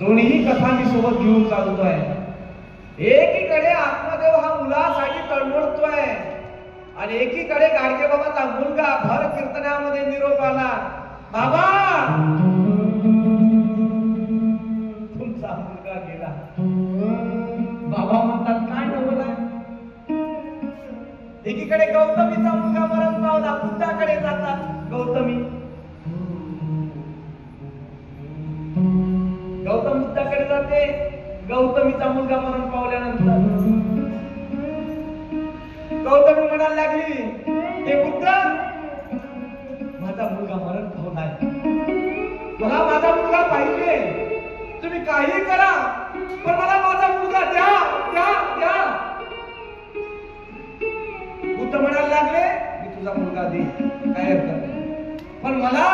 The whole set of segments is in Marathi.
दोन्ही कथा मी सोबत घेऊन चालतोय. एकीकडे आत्मदेव हा मुलासाठी तळमळतोय आणि एकीकडे गाडगे बाबाचा मुलगा भर कीर्तनामध्ये निरोप आला, बाबा तुमचा मुलगा गेला. बाबा म्हणतात काय नवल आहे. एकीकडे गौतमीचा मुलगा मरण पावला, बुद्धाकडे जातात. गौतम बुद्धाकडे जाते. गौतमीचा मुलगा मरण पावल्यानंतर गौतमी म्हणायला लागली, हे बुद्ध माझा मुलगा मरण पावलाय, मला माझा मुलगा पाहिजे, तुम्ही काही करा पण मला माझा मुलगा द्या द्या द्या. बुद्ध म्हणायला लागले, मी तुझा मुलगा दे, काय हरकत नाही, पण मला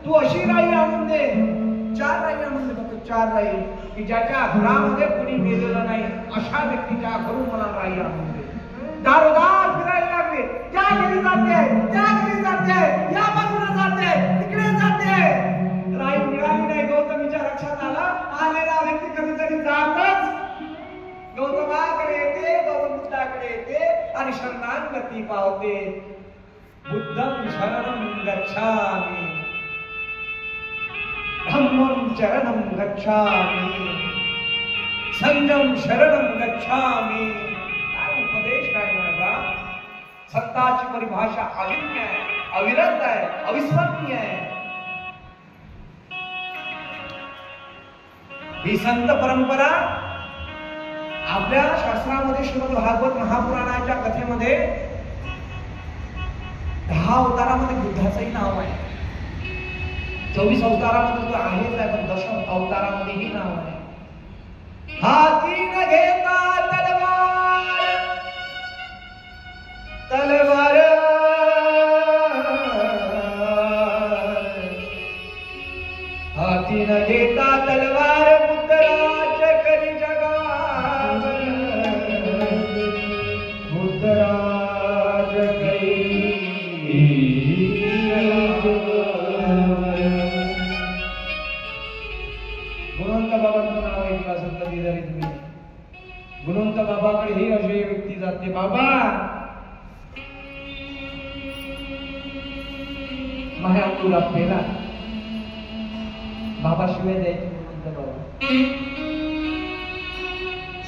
तू अशी राई आणून दे, 4 राई आणून दे, फक्त 4 राई, की ज्याच्या घरामध्ये कोणी मेलेलं नाही अशा व्यक्तीच्या घरून मला राई आणून दे. दारोदार फिरायला लागले, त्या घरी जाते, त्या घरी जाते, या बाजूला जाते, तिकडे जाते. राई मिळाली नाही. गौतमीच्या लक्षात आलेला व्यक्ती कधीतरी जातच गौतमाकडे येते, गौतम बुद्धाकडे येते आणि शरणागती पावते. बुद्धं शरणं गच्छामि, धम्मं चरणं गच्छामि, संघं शरणं गच्छामि. काय उपदेश काय माझा. सत्ताची परिभाषा अविन्य आहे, अविरत आहे, अविस्मरणीय आहे. ही संत परंपरा आपल्या शास्त्रामध्ये श्रीमद भागवत महापुराणाच्या कथेमध्ये 10 अवतारामध्ये बुद्धाचंही नाव आहे. 24 अवतारामध्ये तो आहेच आहे, पण 10 अवतारामध्येही नाव आहे. हाती न घेता तलवार, तलवार हाती न घेता तलवार, बुद्धराज करी जगावर, बुद्धराज करी. गुणवंत बाबांचं नाव ऐकलं असेल कधीतरी तुम्ही. गुणवंत बाबाकडे ही अशी व्यक्ती जाते, बाबा माझ्या तुला पेला. बाबा शिवाय द्यायचे. गुणवंत बाबा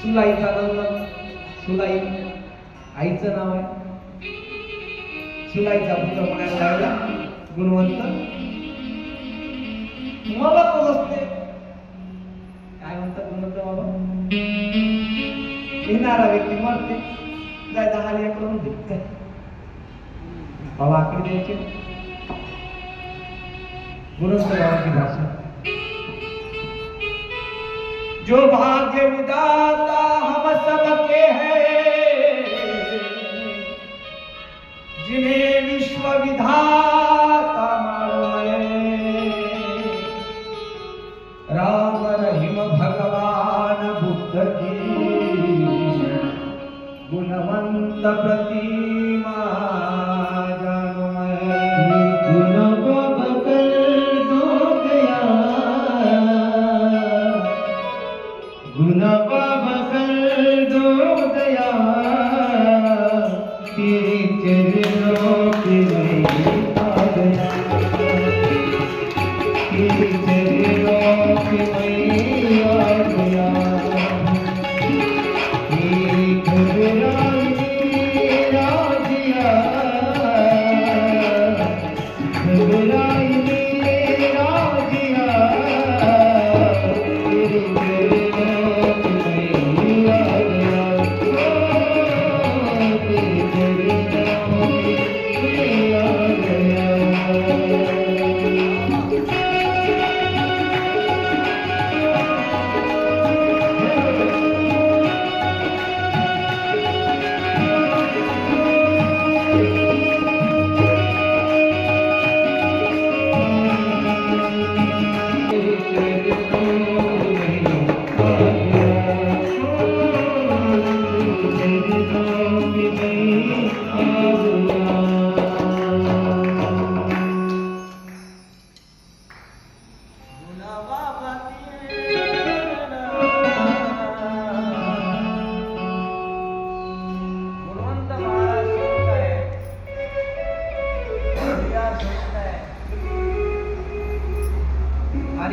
सुलाईचा नाव, सुलाई आईचं नाव आहे. सुलाईचा पुत्र म्हणायला लागला गुणवंत. मला तो असते काय म्हणतात गुणवंत बाबा. येणारा व्यक्ती मरते, काय 10 लेकरं दे, बाबा आकडे द्यायचे. गुणवंत बाबाची भाषा. जो भाग्य विधाता हम सबके हैं, जिन्हें विश्व विधाता मालूम है, राम रहीम भगवान बुद्ध की गुणवंत प्रतिमा जानो मैं. गुण को बदल दो गया, गुण को बदल दो गया, तेरे चरणों पे मैं आ गया, तेरे चरणों पे मैं आ गया.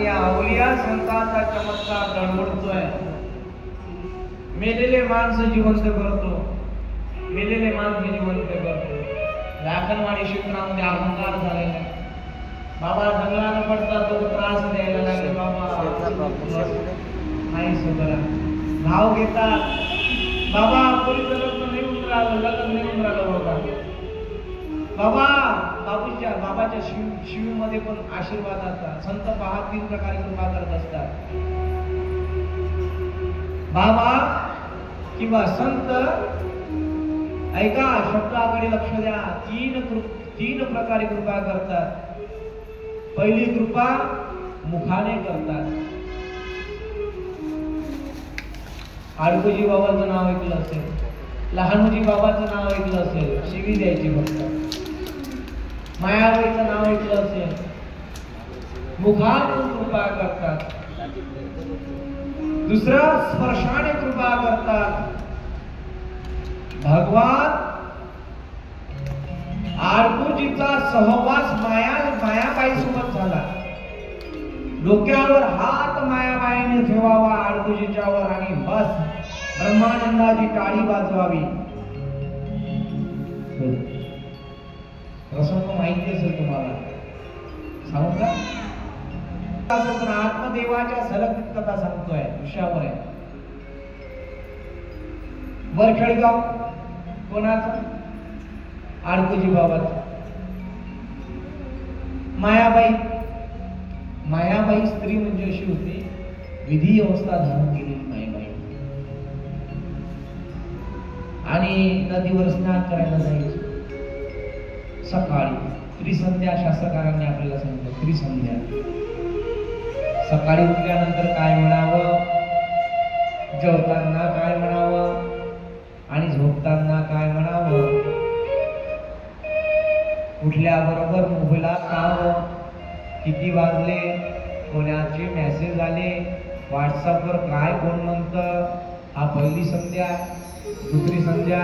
आणि अवलिया संतांचा चमत्कार दडवडतोय. मेलेले माणसं जिवंत करतो, मेलेले माणसं जिवंत करतो. राखणवाडी क्षेत्रामध्ये अहंकार झालेला आहे. बाबा जंगलानं पडता तो त्रास द्यायला लागले. बाबा नाही सुधारा, नाव घेतात. बाबा पोलीस लग्न नाही उतरालं, लग्न नाही उतरालं. बाबा बाबाच्या शिव मध्ये पण आशीर्वाद असतात. संत पहा 3 प्रकारे कृपा करत असतात. बाबा किंवा संत, ऐका शब्दाकडे लक्ष द्या. 3 प्रकारे कृपा करतात. पहिली कृपा मुखाने करतात. आडकोजी बाबाचं नाव ऐकलं असेल, लहानोजी बाबाचं नाव ऐकलं असेल, शिवी द्यायची फक्त. मायाबाईचं नाव ऐकलं असेल, मुखाने कृपा करतात. दुसरं स्पर्शाने कृपा करतात. भगवान आडकोजीचा सहवास मायाबाई सोबत झाला. डोक्यावर हात मायाबाईने ठेवावा आडकोजीच्यावर आणि बस ब्रह्मानंदाची टाळी वाजवावी. प्रसंग माहिती असेल तुम्हाला, सांगू का? आत्मदेवाच्या झलक कथा सांगतोय, विषयावर आहे. वरखेडगाव कोणाचं? आडकोजी बाबाचं. मायाबाई स्त्री म्हणजे अशी होती, विधी अवस्था धारण केलेली मायाबाई. आणि नदीवर स्नान करायला जायची सकाळी. त्रिसंध्या शास्त्रकारांनी आपल्याला सांगितलं, त्रिसंध्या. सकाळी उठल्यानंतर काय म्हणावं, जेवताना काय म्हणावं आणि झोपताना काय म्हणावं. उठल्याबरोबर मोबाईलला पाहावं किती वाजले, कोणाचे मेसेज आले, व्हॉट्सअपवर काय कोण म्हणतं. हा पहिली संध्या. दुसरी संध्या,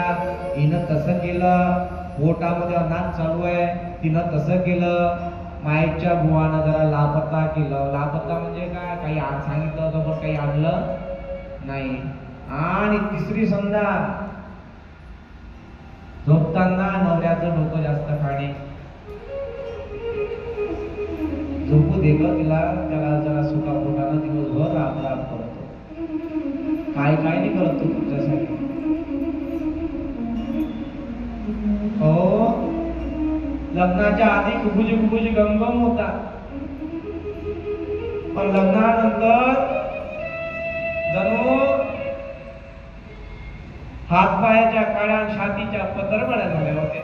हिनं तसं केलं, पोटामध्ये अनाथ चालू आहे, तिनं तसं केलं. मायेच्या बुवानं जरा लापता केलं. लापता म्हणजे काय, काही सांगितलं होतं पण काही आणलं नाही. आणि तिसरी संध्या, झोपताना नवऱ्याचं डोकं जास्त खाणे. झोपू दे ग तिला, त्याला जरा सुका पोटानं दिवसभर राब करतो. काय नाही करत तो तुमच्यासाठी. हो, लग्नाच्या आधी गुबुजी गमगम होता, पण लग्नानंतर जणू हातपायाच्या काळ्या, छातीच्या पदरबड्या झाल्या होत्या.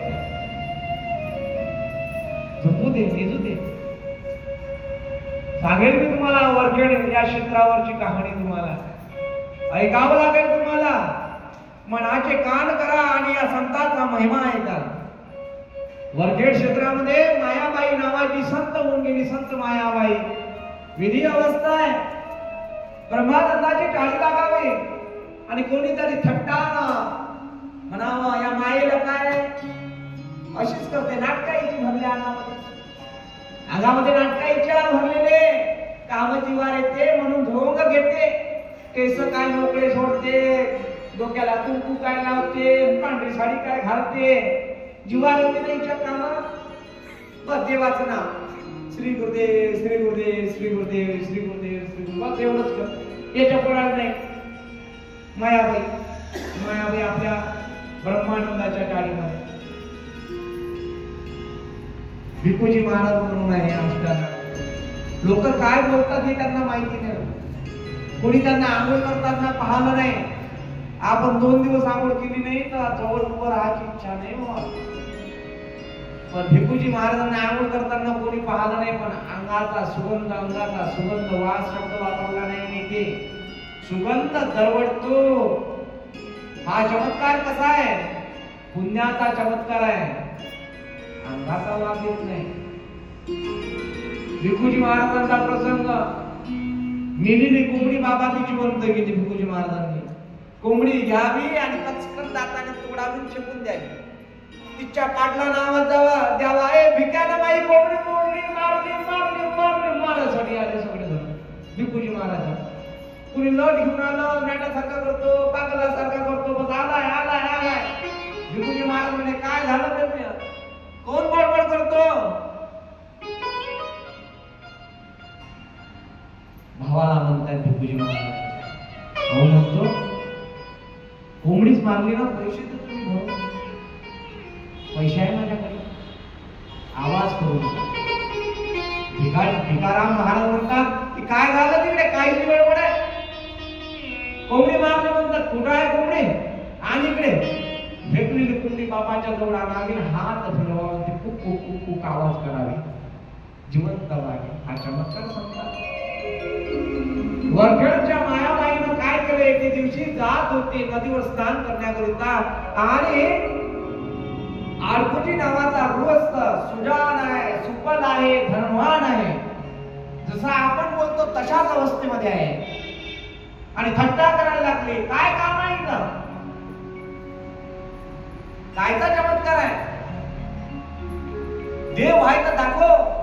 झोपू दे, निजू दे. सांगेल मी तुम्हाला वरखेड या क्षेत्रावरची कहाणी. तुम्हाला ऐकावं लागेल. तुम्हाला मनाचे कान करा आणि या संतांचा महिमा ऐका. वरखेड क्षेत्रामध्ये मायाबाई नावाची संत होऊन गेली. संत मायाबाई. विधी अवस्था आहे. ब्रह्मानंदाची टाळी लागावी आणि कोणीतरी थट्टा म्हणावं, या मायेला काय अशीच करते. नाटकाईची भरल्या अंगामध्ये नाटकाईच्या भरलेले, कामाची वार येते म्हणून झोंग घेते. केस काय मोकळे सोडते, डोक्याला कुंकू काय लावते, पांढरी साडी काय घालते. जीवार येते नाहीच्या कामात. बस देवाचं नाव श्री गुरुदेव, श्री गुरुदेव, श्री गुरुदेव, श्री गुरुदेव, श्री गुरुदेव, बस एवढंच कर. याच्या पुढे नाही. मायाबाई आपल्या ब्रह्मानंदाच्या टाळीमध्ये. भिकुजी महाराज म्हणून आहे असताना लोक काय बोलतात हे त्यांना माहिती नाही. कोणी त्यांना आंघोळ करताना पाहिलं नाही. आपण 2 दिवस आंघोळ केली नाही तर जवळ उभं राहायची इच्छा नाही बाबा. पण भिकुजी महाराजांना आंघोळ करताना कोणी पाहिलं नाही, पण अंगाचा सुगंध वास शब्द वापरला नाही. ते सुगंध दरवडतो. हा चमत्कार कसा आहे? पुण्याचा चमत्कार आहे. अंगाचा वास येत नाही. भिकुजी महाराजांचा प्रसंग, मेलेली कोंबडी बाबाची जिवंत केली. भिकुजी महाराजांनी कोंबडी घ्यावी आणि कचकन दाताने तोडावी, शेकून द्यावी. तिच्या पाटला नावात द्यावा, ए भिक्यानं बाई कोंबडी मारली मारण्यासाठी आले सगळे जण. महाराज. कुणी लट घेऊन आलं, मॅटासारखा करतो, पागलासारखा करतो, बस आलाय आलाय आलाय. भिकुजी महाराज म्हणे काय झालं ते, कोण बडबड करतो? भावाला म्हणताय भिकुजी महाराज. भाऊ म्हणतो कोंबडीच मारली ना, पैसे तर तुम्ही भाऊ, पैसे आहे माझ्याकडे, आवाज करू नका. भिकाराम महाराज म्हणतात की काय झालं तिकडे, काहीच गडबड आहे. कोंबडी मारली म्हणतात, कुठं आहे कोंबडी? आणि इकडे भेटलेली कोंबडी बाबाच्या जवळ आणावी, हात फिरवावे, ते खूप खूप खूप खूप आवाज करावे, जिवंत लागे. हा चमत्कार सांगतात. वरखेडच्या मायाबाईनं काय केलं, एके दिवशी जात होते नदीवर स्नान करण्याकरिता, आणि आडकुटी नावाचा गृहस्थ सुजान आहे, सुपल आहे, धनवान आहे, जसा आपण बोलतो तशाच अवस्थेमध्ये आहे, आणि थट्टा करायला लागले. काय काम आहे ना, कायचा चमत्कार आहे? देव आहे तर दाखव.